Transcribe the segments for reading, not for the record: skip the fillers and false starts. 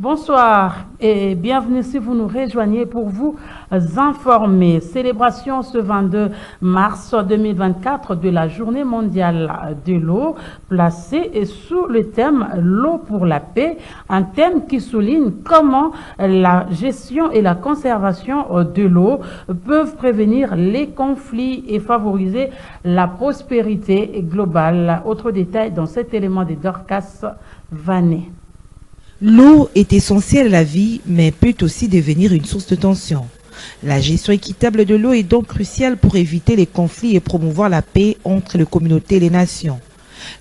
Bonsoir et bienvenue si vous nous rejoignez pour vous informer. Célébration ce 22 mars 2024 de la Journée mondiale de l'eau, placée sous le thème L'eau pour la paix, un thème qui souligne comment la gestion et la conservation de l'eau peuvent prévenir les conflits et favoriser la prospérité globale. Autre détail dans cet élément de Dorcas Vanet. L'eau est essentielle à la vie, mais peut aussi devenir une source de tension. La gestion équitable de l'eau est donc cruciale pour éviter les conflits et promouvoir la paix entre les communautés et les nations.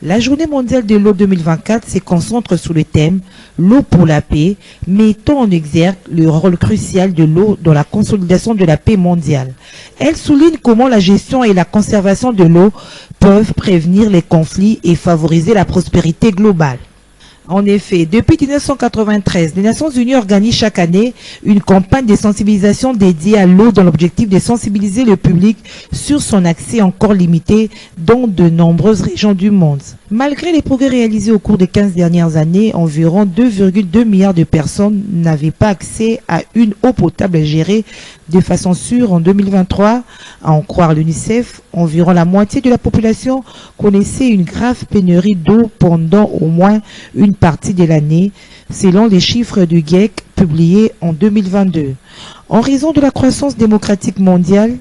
La Journée mondiale de l'eau 2024 se concentre sur le thème « L'eau pour la paix », mettant en exergue le rôle crucial de l'eau dans la consolidation de la paix mondiale. Elle souligne comment la gestion et la conservation de l'eau peuvent prévenir les conflits et favoriser la prospérité globale. En effet, depuis 1993, les Nations Unies organisent chaque année une campagne de sensibilisation dédiée à l'eau dans l'objectif de sensibiliser le public sur son accès encore limité dans de nombreuses régions du monde. Malgré les progrès réalisés au cours des 15 dernières années, environ 2,2 milliards de personnes n'avaient pas accès à une eau potable gérée de façon sûre en 2023. À en croire l'UNICEF, environ la moitié de la population connaissait une grave pénurie d'eau pendant au moins une partie de l'année, selon les chiffres du GIEC publiés en 2022. En raison de la croissance démocratique mondiale,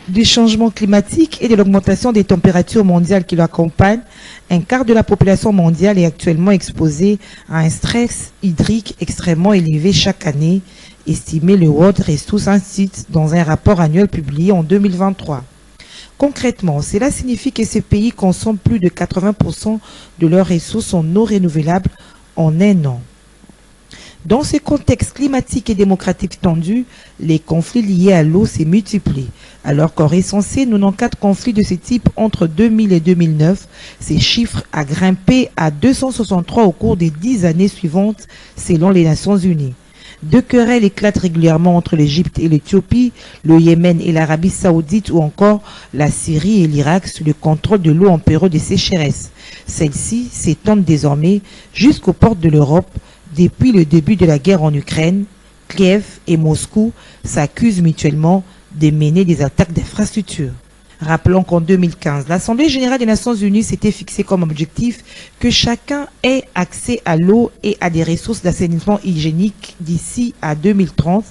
du changement climatique et de l'augmentation des températures mondiales qui l'accompagnent, un quart de la population mondiale est actuellement exposée à un stress hydrique extrêmement élevé chaque année, estimé le World Resources Institute dans un rapport annuel publié en 2023. Concrètement, cela signifie que ces pays consomment plus de 80% de leurs ressources en eau renouvelable en un an. Dans ce contexte climatique et démocratique tendu, les conflits liés à l'eau se multiplient. Alors qu'en recensé 94 conflits de ce type entre 2000 et 2009, ces chiffres a grimpé à 263 au cours des 10 années suivantes selon les Nations Unies. Deux querelles éclatent régulièrement entre l'Égypte et l'Éthiopie, le Yémen et l'Arabie Saoudite ou encore la Syrie et l'Irak sous le contrôle de l'eau en période de sécheresse. Celle-ci s'étend désormais jusqu'aux portes de l'Europe. Depuis le début de la guerre en Ukraine, Kiev et Moscou s'accusent mutuellement de mener des attaques d'infrastructures. Rappelons qu'en 2015, l'Assemblée générale des Nations unies s'était fixée comme objectif que chacun ait accès à l'eau et à des ressources d'assainissement hygiénique d'ici à 2030,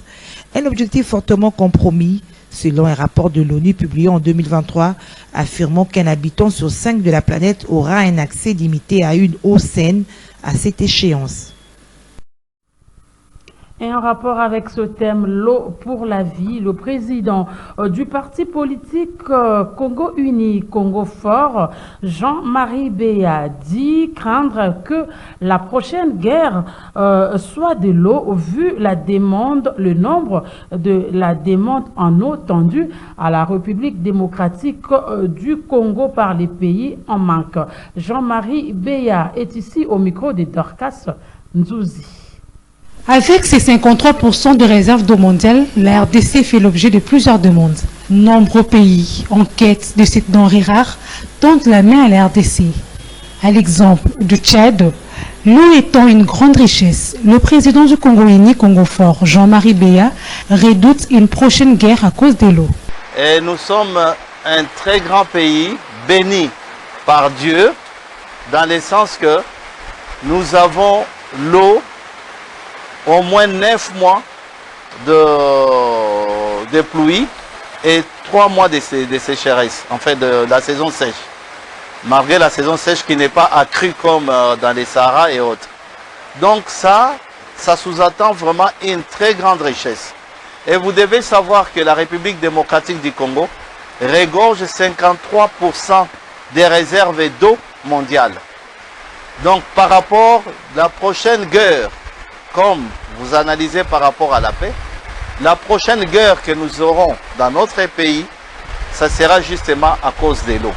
un objectif fortement compromis selon un rapport de l'ONU publié en 2023 affirmant qu'un habitant sur 5 de la planète aura un accès limité à une eau saine à cette échéance. Et en rapport avec ce thème, l'eau pour la vie, le président du parti politique Congo Uni, Congo Fort, Jean-Marie Beya, dit craindre que la prochaine guerre soit de l'eau, vu la demande, le nombre de la demande en eau tendue à la République démocratique du Congo par les pays en manque. Jean-Marie Beya est ici au micro de Dorcas Nzouzi. Avec ses 53% de réserves d'eau mondiale, la RDC fait l'objet de plusieurs demandes. Nombreux pays en quête de cette denrée rare tendent la main à la RDC. À l'exemple du Tchad, l'eau étant une grande richesse, le président du Congo Uni, Congo Fort, Jean-Marie Beya, redoute une prochaine guerre à cause de l'eau. Et nous sommes un très grand pays, béni par Dieu, dans le sens que nous avons l'eau au moins 9 mois de pluie et 3 mois de sécheresse, en fait de la saison sèche. Malgré la saison sèche qui n'est pas accrue comme dans les Sahara et autres. Donc ça sous-entend vraiment une très grande richesse. Et vous devez savoir que la République démocratique du Congo regorge 53% des réserves d'eau mondiales. Donc par rapport à la prochaine guerre, comme vous analysez par rapport à la paix, la prochaine guerre que nous aurons dans notre pays, ça sera justement à cause de l'eau.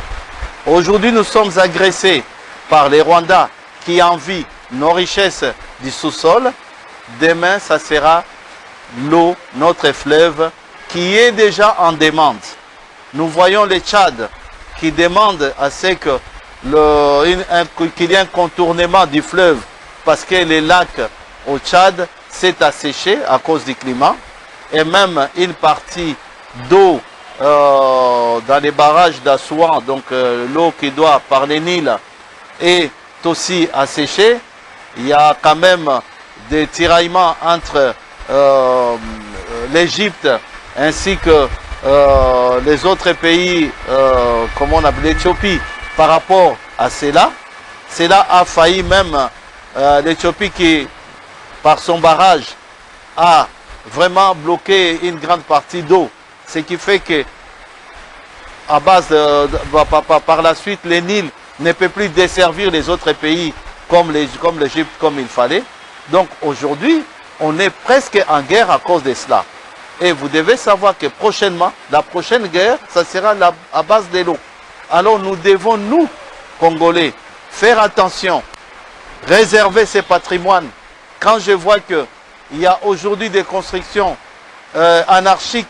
Aujourd'hui, nous sommes agressés par les Rwandais qui envient nos richesses du sous-sol. Demain, ça sera l'eau, notre fleuve, qui est déjà en demande. Nous voyons le Tchad qui demande à ce que qu'il y ait un contournement du fleuve parce que les lacs au Tchad s'est asséché à cause du climat et même une partie d'eau dans les barrages d'Assouan, donc l'eau qui doit par les Nils est aussi asséchée. Il y a quand même des tiraillements entre l'Égypte ainsi que les autres pays, comme on appelle l'Éthiopie, par rapport à cela. Cela a failli même l'Éthiopie qui, par son barrage, a vraiment bloqué une grande partie d'eau. Ce qui fait que, à base par la suite, les Nils ne peuvent plus desservir les autres pays comme l'Égypte, comme il fallait. Donc aujourd'hui, on est presque en guerre à cause de cela. Et vous devez savoir que prochainement, la prochaine guerre, ça sera à base de l'eau. Alors nous devons, nous, Congolais, faire attention, réserver ces patrimoines. Quand je vois qu'il y a aujourd'hui des constructions anarchiques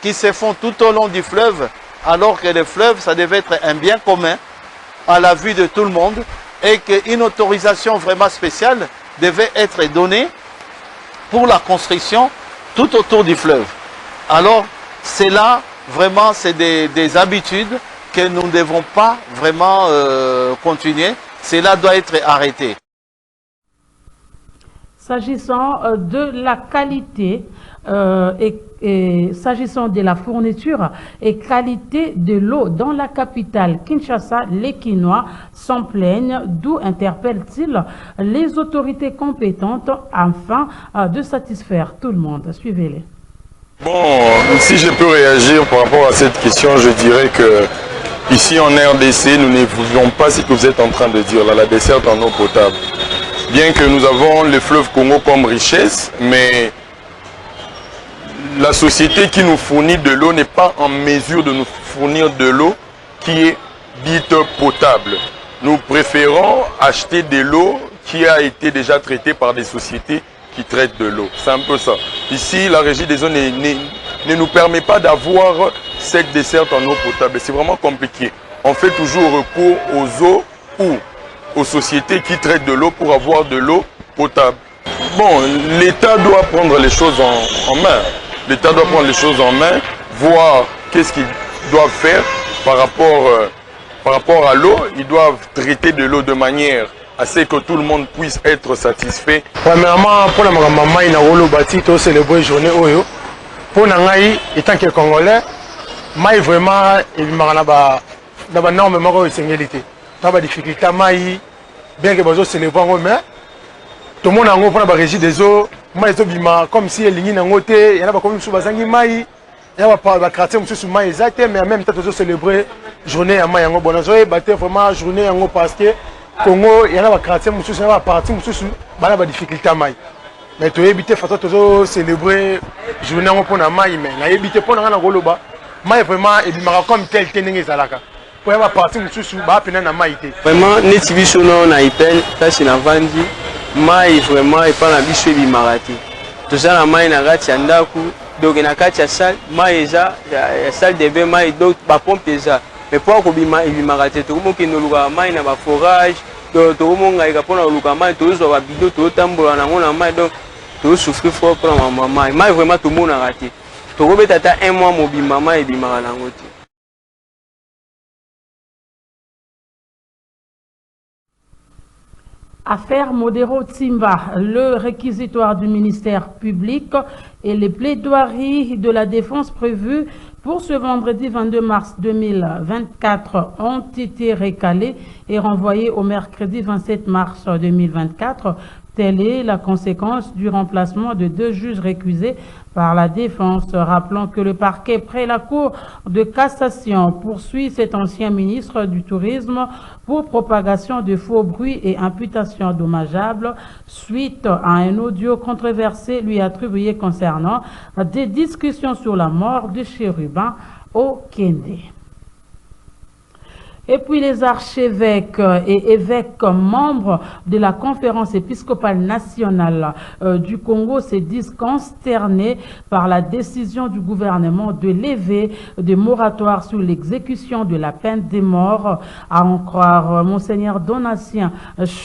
qui se font tout au long du fleuve, alors que le fleuve, ça devait être un bien commun à la vue de tout le monde et qu'une autorisation vraiment spéciale devait être donnée pour la construction tout autour du fleuve. Alors, c'est là, vraiment, c'est des habitudes que nous ne devons pas vraiment continuer. Cela doit être arrêté. S'agissant de la qualité et s'agissant de la fourniture et qualité de l'eau dans la capitale Kinshasa, les Kinois s'en plaignent. D'où interpellent-ils les autorités compétentes afin de satisfaire tout le monde? Suivez-les. Bon, si je peux réagir par rapport à cette question, je dirais que ici en RDC, nous ne voulions pas ce que vous êtes en train de dire, là, la desserte en eau potable. Bien que nous avons le fleuve Congo comme richesse, mais la société qui nous fournit de l'eau n'est pas en mesure de nous fournir de l'eau qui est dite potable. Nous préférons acheter de l'eau qui a été déjà traitée par des sociétés qui traitent de l'eau. C'est un peu ça. Ici, la régie des eaux ne nous permet pas d'avoir cette desserte en eau potable. C'est vraiment compliqué. On fait toujours recours aux eaux ou aux sociétés qui traitent de l'eau pour avoir de l'eau potable. Bon, l'État doit prendre les choses en main. L'État doit prendre les choses en main, voir qu'est-ce qu'ils doivent faire par rapport à l'eau. Ils doivent traiter de l'eau de manière à ce que tout le monde puisse être satisfait. Premièrement, pour la maman, il y a un bâti qui célèbre la journée Oyo. Pour nous, en tant que Congolais, moi vraiment, il y a énormément de sécurité. Il y a des difficultés, bien que les célèbrent, mais tout le monde a un régie des eaux. Comme si il y a un comme sous Bazangi Maï, il y a un quartier sous Maï exact, mais en même temps, nous célébrer journée à Maï. Bon, nous avons battu vraiment journée parce que Congo, il y a un quartier sous, il y a un parti sous, il y a des difficultés à Maï. Mais tu as évité de célébrer journée pour Maï, mais tu as évité pour Goloba. Maï vraiment, il y a comme tel tenez Zalaka. Pour avoir parti sous, il y a un Maï. Vraiment, les TV shows, on a été, c'est la vendue. Mai vraiment et pas la biche bimarati. Tout ça la mai na kati ya ndaku, donc na kati ya salle, mai eza ya salle de bain mai donc ba pompe eza. Mais pour ko bimarati to ko kino luka mai na ba forage, to ko ngai ka pona luka mai to zo ba bido to tambola na ngona mai donc to souffrir fort pour maman mai. Mai vraiment tout monde a raté. To ko betata un mois mo bimama et bimara na ngoti. Affaire Modero Timba, le réquisitoire du ministère public et les plaidoiries de la défense prévues pour ce vendredi 22 mars 2024 ont été recalées et renvoyées au mercredi 27 mars 2024. Telle est la conséquence du remplacement de 2 juges récusés par la défense. Rappelons que le parquet près la Cour de cassation poursuit cet ancien ministre du Tourisme pour propagation de faux bruits et imputation dommageable suite à un audio controversé lui attribué concernant des discussions sur la mort de Chérubin au Kende. Et puis les archevêques et évêques membres de la conférence épiscopale nationale du Congo se disent consternés par la décision du gouvernement de lever des moratoires sur l'exécution de la peine de mort. À en croire Monseigneur Donatien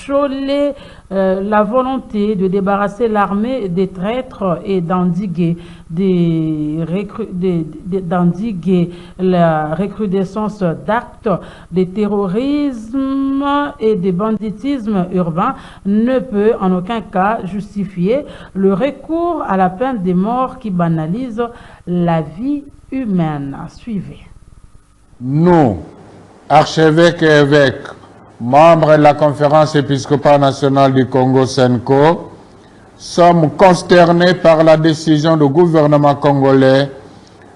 Cholet, la volonté de débarrasser l'armée des traîtres et d'endiguer la recrudescence d'actes de terrorisme et de banditisme urbain ne peut en aucun cas justifier le recours à la peine de mort qui banalise la vie humaine. Suivez. Nous, archevêques et évêques, membres de la conférence épiscopale nationale du Congo SENCO, sommes consternés par la décision du gouvernement congolais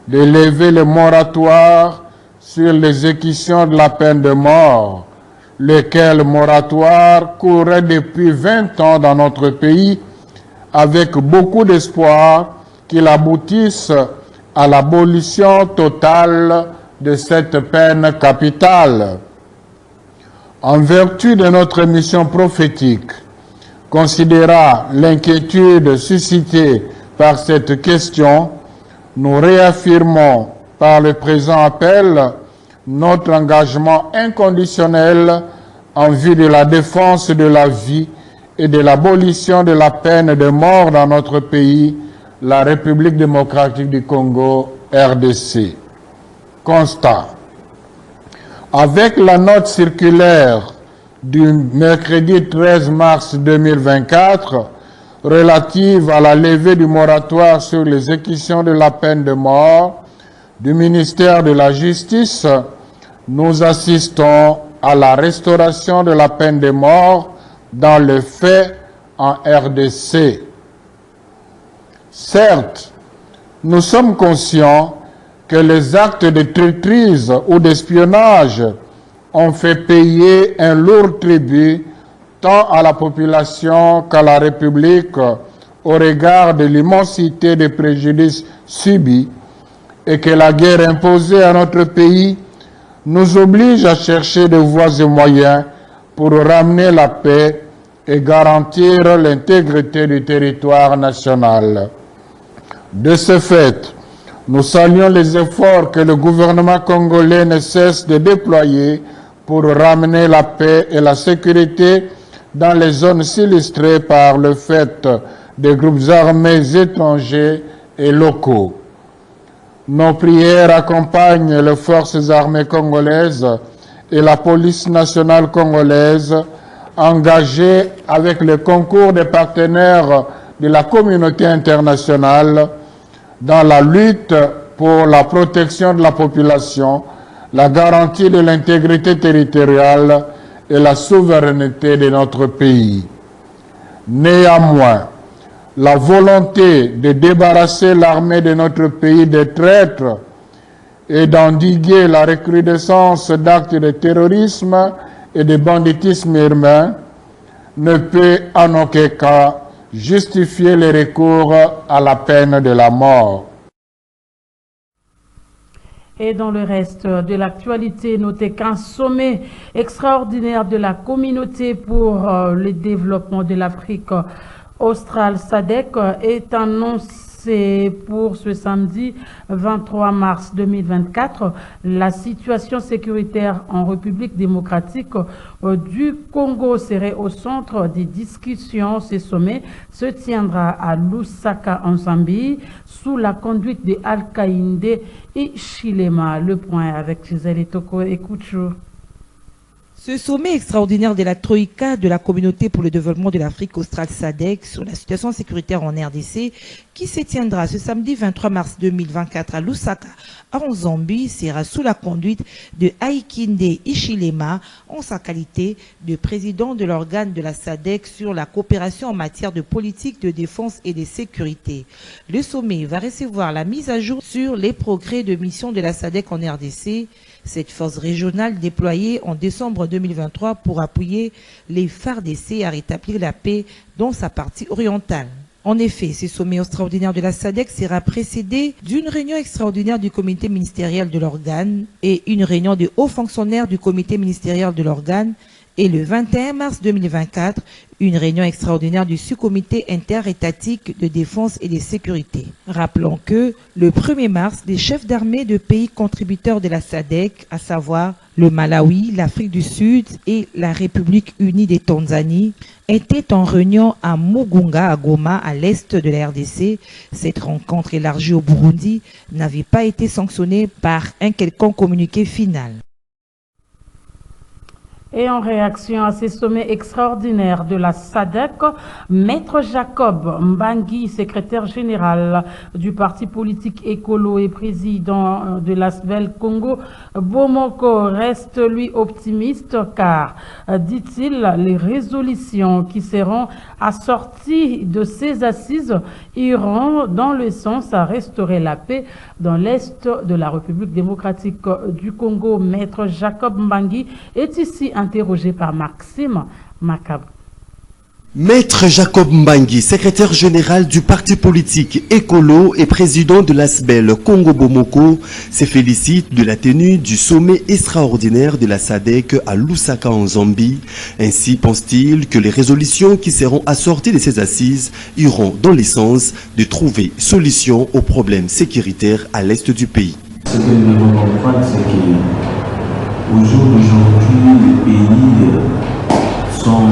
de lever le moratoire sur l'exécution de la peine de mort, lequel moratoire courait depuis 20 ans dans notre pays, avec beaucoup d'espoir qu'il aboutisse à l'abolition totale de cette peine capitale. En vertu de notre mission prophétique, considérant l'inquiétude suscitée par cette question, nous réaffirmons par le présent appel notre engagement inconditionnel en vue de la défense de la vie et de l'abolition de la peine de mort dans notre pays, la République démocratique du Congo, RDC. Constat. Avec la note circulaire du mercredi 13 mars 2024 relative à la levée du moratoire sur l'exécution de la peine de mort du ministère de la Justice, nous assistons à la restauration de la peine de mort dans les faits en RDC. Certes, nous sommes conscients que les actes de traîtrise ou d'espionnage ont fait payer un lourd tribut tant à la population qu'à la République au regard de l'immensité des préjudices subis et que la guerre imposée à notre pays nous oblige à chercher des voies et moyens pour ramener la paix et garantir l'intégrité du territoire national. De ce fait, nous saluons les efforts que le gouvernement congolais ne cesse de déployer pour ramener la paix et la sécurité dans les zones sinistrées par le fait des groupes armés étrangers et locaux. Nos prières accompagnent les forces armées congolaises et la police nationale congolaise engagées avec le concours des partenaires de la communauté internationale dans la lutte pour la protection de la population, la garantie de l'intégrité territoriale et la souveraineté de notre pays. Néanmoins, la volonté de débarrasser l'armée de notre pays des traîtres et d'endiguer la recrudescence d'actes de terrorisme et de banditisme urbain ne peut en aucun cas justifier le recours à la peine de la mort. Et dans le reste de l'actualité, notez qu'un sommet extraordinaire de la communauté pour le développement de l'Afrique australe SADC est annoncé pour ce samedi 23 mars 2024. La situation sécuritaire en République démocratique du Congo serait au centre des discussions. Ce sommet se tiendra à Lusaka en Zambie sous la conduite de Al-Kaïndé et Chilema. Le point avec Gisèle Etoko et Kouchou. Ce sommet extraordinaire de la Troïka de la communauté pour le développement de l'Afrique australe SADC sur la situation sécuritaire en RDC, qui se tiendra ce samedi 23 mars 2024 à Lusaka, en Zambie, sera sous la conduite de Aikinde Hichilema en sa qualité de président de l'organe de la SADC sur la coopération en matière de politique de défense et de sécurité. Le sommet va recevoir la mise à jour sur les progrès de mission de la SADC en RDC, cette force régionale déployée en décembre 2023 pour appuyer les FARDC à rétablir la paix dans sa partie orientale. En effet, ce sommet extraordinaire de la SADC sera précédé d'une réunion extraordinaire du comité ministériel de l'organe et une réunion de hauts fonctionnaires du comité ministériel de l'organe, et le 21 mars 2024, une réunion extraordinaire du sous-comité interétatique de défense et de sécurité. Rappelons que le 1er mars, les chefs d'armée de pays contributeurs de la SADC, à savoir le Malawi, l'Afrique du Sud et la République unie des Tanzanie, étaient en réunion à Mugunga, à Goma, à l'est de la RDC. Cette rencontre élargie au Burundi n'avait pas été sanctionnée par un quelconque communiqué final. Et en réaction à ces sommets extraordinaires de la SADC, Maître Jacob Mbangui, secrétaire général du parti politique écolo et président de l'ASBEL Congo Bomoko, reste lui optimiste car, dit-il, les résolutions qui seront assorties de ces assises iront dans le sens à restaurer la paix dans l'est de la République démocratique du Congo. Maître Jacob Mbangui est ici interrogé par Maxime Macab. Maître Jacob Mbangui, secrétaire général du parti politique écolo et président de l'ASBEL Congo Bomoko, se félicite de la tenue du sommet extraordinaire de la SADC à Lusaka en Zambie. Ainsi pense-t-il que les résolutions qui seront assorties de ces assises iront dans le sens de trouver solution aux problèmes sécuritaires à l'est du pays. Ce que nous devons comprendre, c'est qu'au jour d'aujourd'hui, les pays sont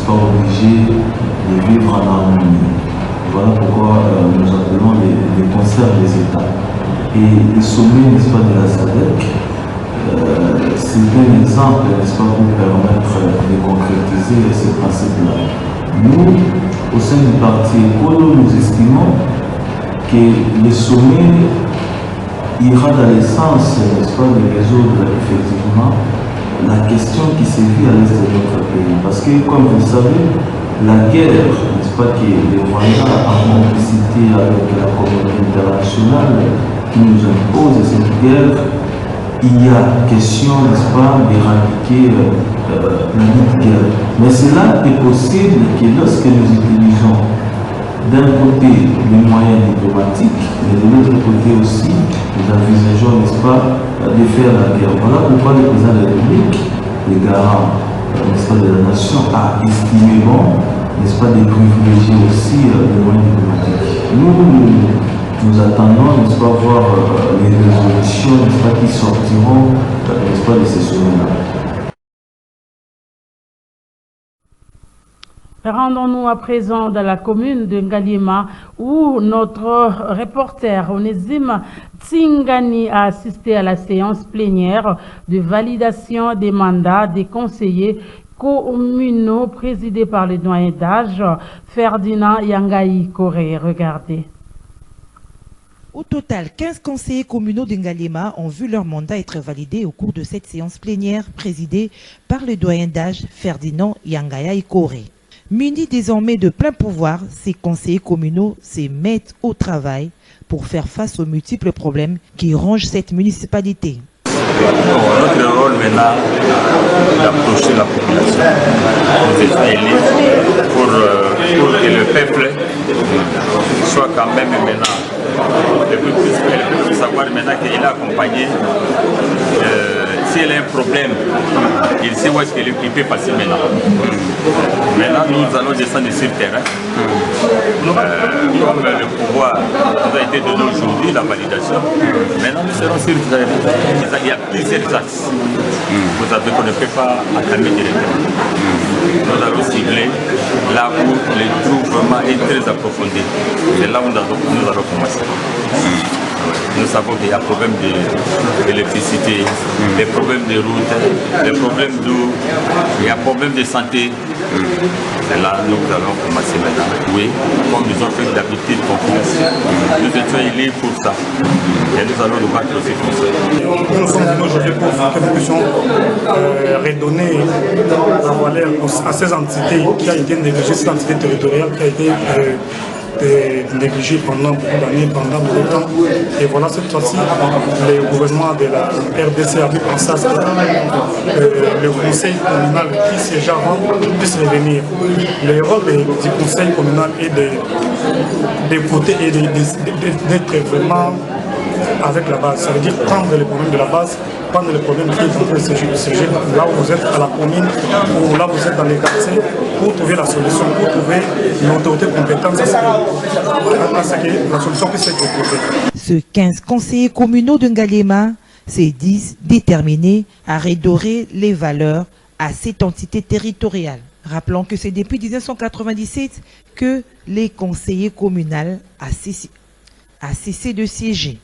obligés de vivre en harmonie. Voilà pourquoi nous appelons les concerts des États. Et le sommet, n'est-ce pas, de la SADC, c'est un exemple, n'est-ce pas, pour permettre de concrétiser ces principes-là. Nous, au sein du parti écolo, nous estimons que le sommet ira dans le sens, n'est-ce pas, de résoudre effectivement la question qui se vit à l'est de notre pays. Parce que, comme vous le savez, la guerre, n'est-ce pas, que le Rwanda a complicité avec la communauté internationale qui nous impose cette guerre, il y a question, n'est-ce pas, d'éradiquer la guerre. Mais cela est possible que lorsque nous utilisons d'un côté les moyens diplomatiques, mais de l'autre côté aussi, nous envisageons, n'est-ce pas, de faire la guerre. Voilà pourquoi le président de la République, le garant, n'est-ce pas, de la nation, a estimé bon, n'est-ce pas, de privilégier aussi les moyens diplomatiques. Nous attendons, n'est-ce pas, voir les résolutions, n'est-ce pas, qui sortiront, n'est-ce pas, de ces sommet-là. Rendons-nous à présent dans la commune de Ngaliema où notre reporter Onésime Tsingani a assisté à la séance plénière de validation des mandats des conseillers communaux présidés par le doyen d'âge Ferdinand Yangaï Corée. Regardez. Au total, 15 conseillers communaux de Ngaliema ont vu leur mandat être validé au cours de cette séance plénière présidée par le doyen d'âge Ferdinand Yangaï Corée. Munis désormais de plein pouvoir, ces conseillers communaux se mettent au travail pour faire face aux multiples problèmes qui rongent cette municipalité. Notre rôle maintenant, d'approcher la population. Nous étions élus pour que le peuple soit quand même maintenant, le peuple puisse savoir maintenant qu'il est accompagné. Si elle a un problème, il sait où est-ce qu'il peut passer maintenant. Maintenant, nous allons descendre sur le terrain. Comme le pouvoir nous a été donné aujourd'hui, la validation, maintenant nous serons sur le terrain. Il y a plusieurs axes. Vous savez qu'on ne peut pas entamer directement. Nous allons cibler là où le trouvement est très approfondi. C'est là où nous allons commencer. Nous savons qu'il y a des problèmes d'électricité, des problèmes de route, des problèmes d'eau, il y a des problèmes de santé. Et là, nous allons commencer maintenant. Oui, comme nous avons fait d'habitude confiance, nous étions élus pour ça. Et nous allons nous battre aussi pour ça. Nous sommes venus aujourd'hui pour que nous puissions redonner la valeur à ces entités qui a été négligée, cette entité territoriale qui a été négligé pendant beaucoup d'années, pendant beaucoup de temps. Et voilà, cette fois-ci, le gouvernement de la RDC a vu en ça que le conseil communal qui siège avant puisse revenir. Le rôle du conseil communal est d'écouter et d'être vraiment avec la base. Ça veut dire prendre les problèmes de la base, prendre les problèmes qui sont le sujet là où vous êtes à la commune ou là où vous êtes dans les quartiers pour trouver la solution, pour trouver une autorité compétente à ce que la solution puisse être proposée. Ce 15 conseillers communaux de Ngalema se disent déterminés à redorer les valeurs à cette entité territoriale. Rappelons que c'est depuis 1997 que les conseillers communaux a cessé de siéger.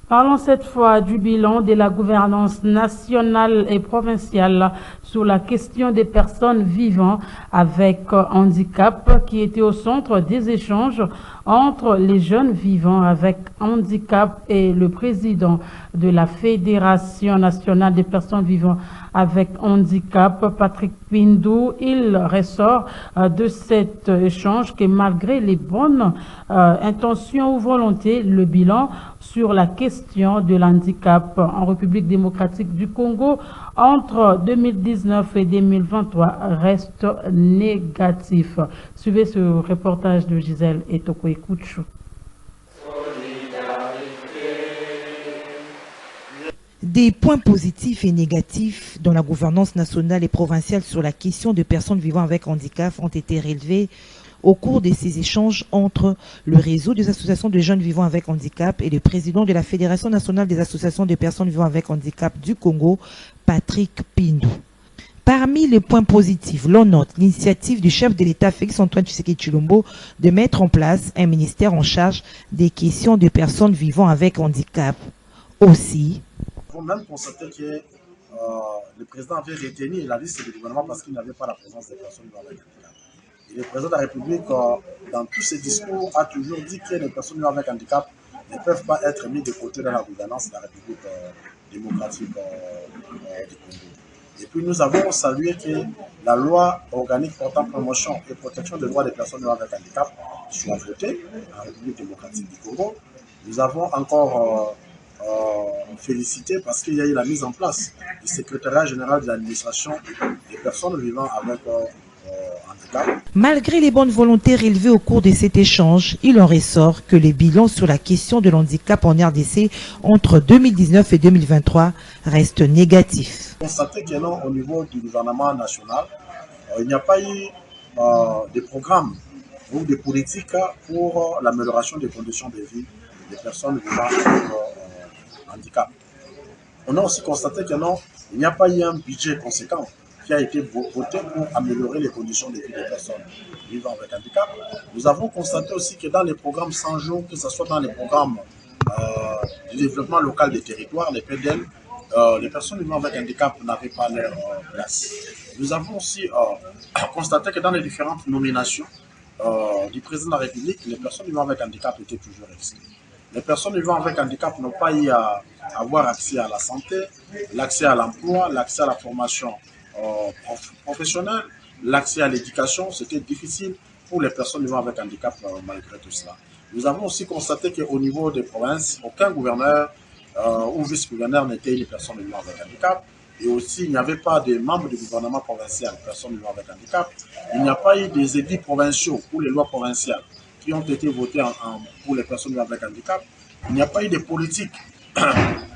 Parlons cette fois du bilan de la gouvernance nationale et provinciale sur la question des personnes vivant avec handicap qui était au centre des échanges entre les jeunes vivant avec handicap et le président de la Fédération nationale des personnes vivant avec handicap, Patrick Pindou. Il ressort de cet échange que malgré les bonnes intentions ou volontés, le bilan sur la question de l'handicap en République démocratique du Congo entre 2019 et 2023 reste négatif. Suivez ce reportage de Gisèle Etoko-Ekouchou. Des points positifs et négatifs dans la gouvernance nationale et provinciale sur la question des personnes vivant avec handicap ont été relevés au cours de ces échanges entre le réseau des associations de jeunes vivant avec handicap et le président de la Fédération nationale des associations de personnes vivant avec handicap du Congo, Patrick Pindou. Parmi les points positifs, l'on note l'initiative du chef de l'État, Félix-Antoine Tshisekedi Tshilombo, de mettre en place un ministère en charge des questions de personnes vivant avec handicap. Aussi, Nous avons même constaté que le président avait retenu la liste du gouvernement parce qu'il n'avait pas la présence des personnes vivant avec handicap. Et le président de la République, dans tous ses discours, a toujours dit que les personnes vivant avec handicap ne peuvent pas être mises de côté dans la gouvernance de la République démocratique du Congo. Et puis nous avons salué que la loi organique portant promotion et protection des droits des personnes vivant avec handicap soit votée en République démocratique du Congo. Nous avons encore félicité parce qu'il y a eu la mise en place du secrétariat général de l'administration des personnes vivant avec handicap. Malgré les bonnes volontés relevées au cours de cet échange, il en ressort que les bilans sur la question de l'handicap en RDC entre 2019 et 2023 restent négatifs. Constater que non, au niveau du gouvernement national, il n'y a pas eu de programme ou de politique pour l'amélioration des conditions de vie des personnes vivant avec handicap. On a aussi constaté que non, il n'y a pas eu un budget conséquent qui a été voté pour améliorer les conditions de vie des personnes vivant avec handicap. Nous avons constaté aussi que dans les programmes 100 jours, que ce soit dans les programmes du développement local des territoires, les PDL, les personnes vivant avec handicap n'avaient pas leur place. Nous avons aussi constaté que dans les différentes nominations du président de la République, les personnes vivant avec handicap étaient toujours exclues. Les personnes vivant avec handicap n'ont pas eu à avoir accès à la santé, l'accès à l'emploi, l'accès à la formation professionnelle, l'accès à l'éducation. C'était difficile pour les personnes vivant avec handicap malgré tout cela. Nous avons aussi constaté qu'au niveau des provinces, aucun gouverneur ou vice-gouverneur n'était une personne vivant avec handicap. Et aussi, il n'y avait pas de membres du gouvernement provincial, personnes vivant avec handicap. Il n'y a pas eu des édits provinciaux ou les lois provinciales qui ont été votées pour les personnes vivant avec handicap. Il n'y a pas eu de politique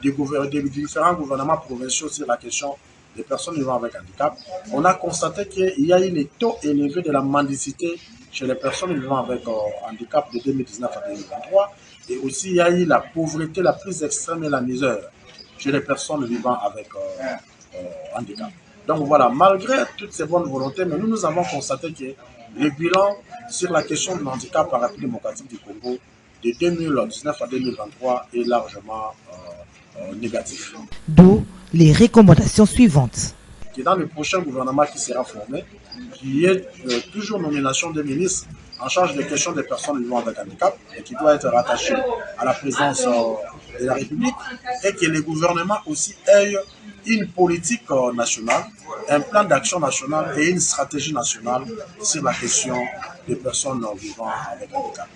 des différents gouvernements provinciaux sur la question des personnes vivant avec handicap. On a constaté qu'il y a eu les taux élevés de la mendicité chez les personnes vivant avec handicap de 2019 à 2023. Et aussi, il y a eu la pauvreté la plus extrême et la misère chez les personnes vivant avec handicap. Donc voilà, malgré toutes ces bonnes volontés, mais nous avons constaté que le bilan sur la question du handicap en République démocratique du Congo de 2019 à 2023 est largement négatif. D'où les recommandations suivantes. Que dans le prochain gouvernement qui sera formé, qu'il y ait toujours nomination des ministres en charge des questions des personnes vivant avec handicap et qui doit être rattaché à la présidence de la République et que les gouvernements aussi aient une politique nationale, un plan d'action national et une stratégie nationale sur la question des personnes vivant avec handicap.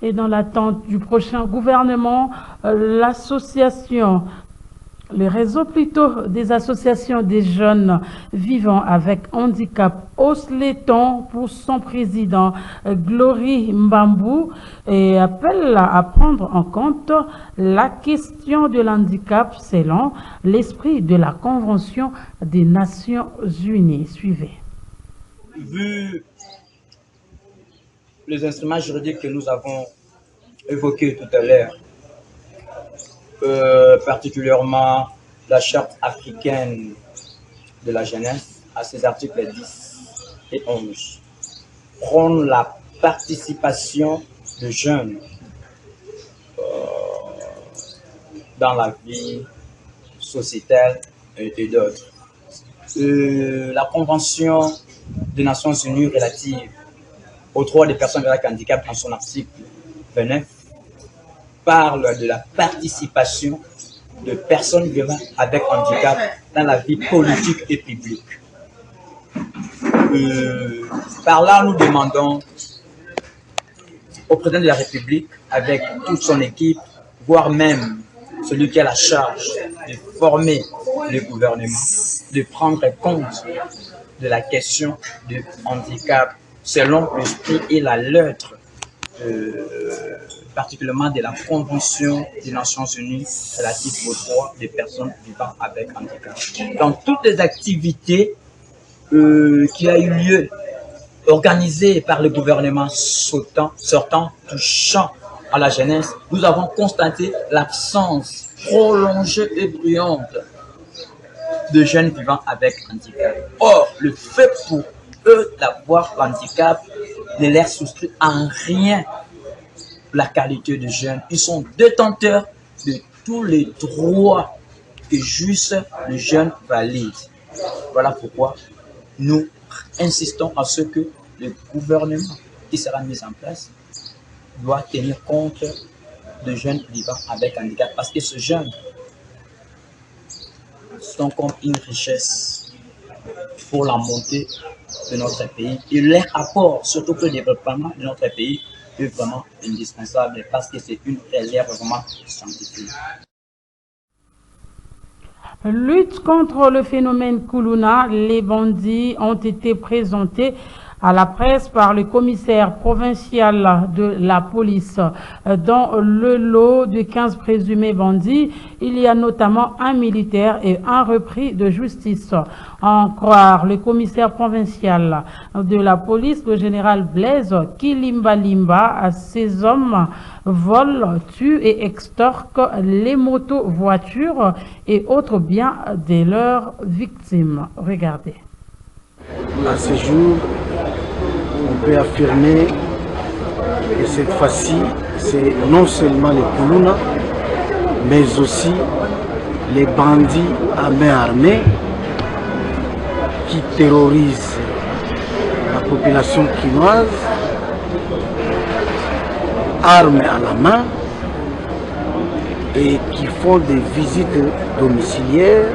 Et dans l'attente du prochain gouvernement, le réseau plutôt des associations des jeunes vivant avec handicap hausse les tons pour son président Glory Mbambu et appelle à prendre en compte la question de l'handicap selon l'esprit de la Convention des Nations Unies. Suivez. Vu les instruments juridiques que nous avons évoqués tout à l'heure, particulièrement la Charte africaine de la jeunesse, à ses articles 10 et 11, prône la participation de jeunes dans la vie sociétale et d'autres. La Convention des Nations Unies relative aux droits des personnes avec handicap, dans son article 29, parle de la participation de personnes vivant avec handicap dans la vie politique et publique. Par là, nous demandons au président de la République, avec toute son équipe, voire même celui qui a la charge de former le gouvernement, de prendre compte de la question du handicap selon l'esprit et la lettre particulièrement de la Convention des Nations Unies relative aux droits des personnes vivant avec handicap. Dans toutes les activités qui a eu lieu, organisées par le gouvernement sortant touchant à la jeunesse, nous avons constaté l'absence prolongée et bruyante de jeunes vivant avec handicap. Or, le fait pour eux d'avoir l'handicap ne leur soustrait en rien la qualité de jeunes. Ils sont détenteurs de tous les droits que juste le jeune valide. Voilà pourquoi nous insistons à ce que le gouvernement qui sera mis en place doit tenir compte de jeunes vivant avec handicap, parce que ces jeunes sont comme une richesse pour la montée de notre pays et leur apport, surtout pour le développement de notre pays, est vraiment indispensable parce que c'est une relève vraiment scientifique. Lutte contre le phénomène Kuluna, les bandits ont été présentés à la presse par le commissaire provincial de la police. Dans le lot de 15 présumés bandits, il y a notamment un militaire et un repris de justice. En croire le commissaire provincial de la police, le général Blaise Kilimbalimba, ces hommes volent, tuent et extorquent les motos, voitures et autres biens de leurs victimes. Regardez. À ce jour, on peut affirmer que cette fois-ci, c'est non seulement les Kuluna, mais aussi les bandits à main armée qui terrorisent la population quinoise, armes à la main, et qui font des visites domiciliaires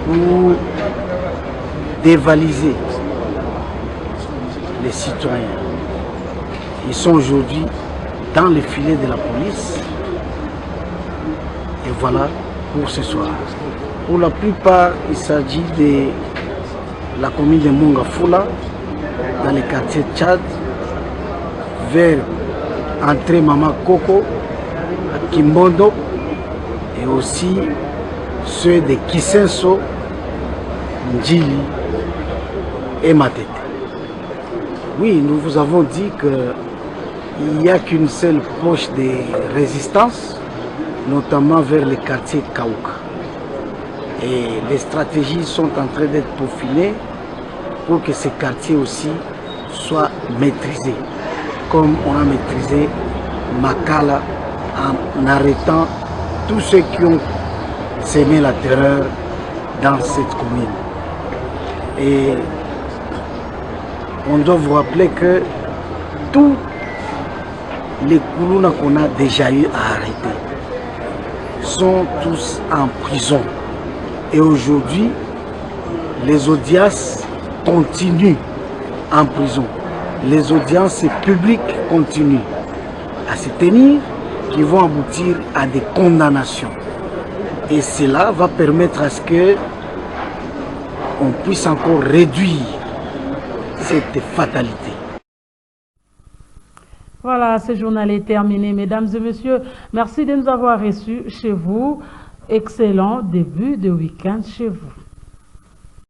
pour dévaliser les citoyens. Ils sont aujourd'hui dans les filets de la police. Et voilà pour ce soir. Pour la plupart, il s'agit de la commune de Mongafula, dans le quartier Tchad, vers entrée Mama Koko, à Kimbondo, et aussi ceux de Kisenso, Ndjili et Matete. Oui, nous vous avons dit qu'il n'y a qu'une seule poche de résistance, notamment vers le quartier Kaouka. Et les stratégies sont en train d'être peaufinées pour que ces quartiers aussi soient maîtrisés, comme on a maîtrisé Makala en arrêtant tous ceux qui ont sémé la terreur dans cette commune. Et on doit vous rappeler que tous les Kuluna qu'on a déjà eu à arrêter sont tous en prison. Et aujourd'hui, les audiences continuent en prison. Les audiences publiques continuent à se tenir, qui vont aboutir à des condamnations. Et cela va permettre à ce que on puisse encore réduire cette fatalité. Voilà, ce journal est terminé, mesdames et messieurs. Merci de nous avoir reçus chez vous. Excellent début de week-end chez vous.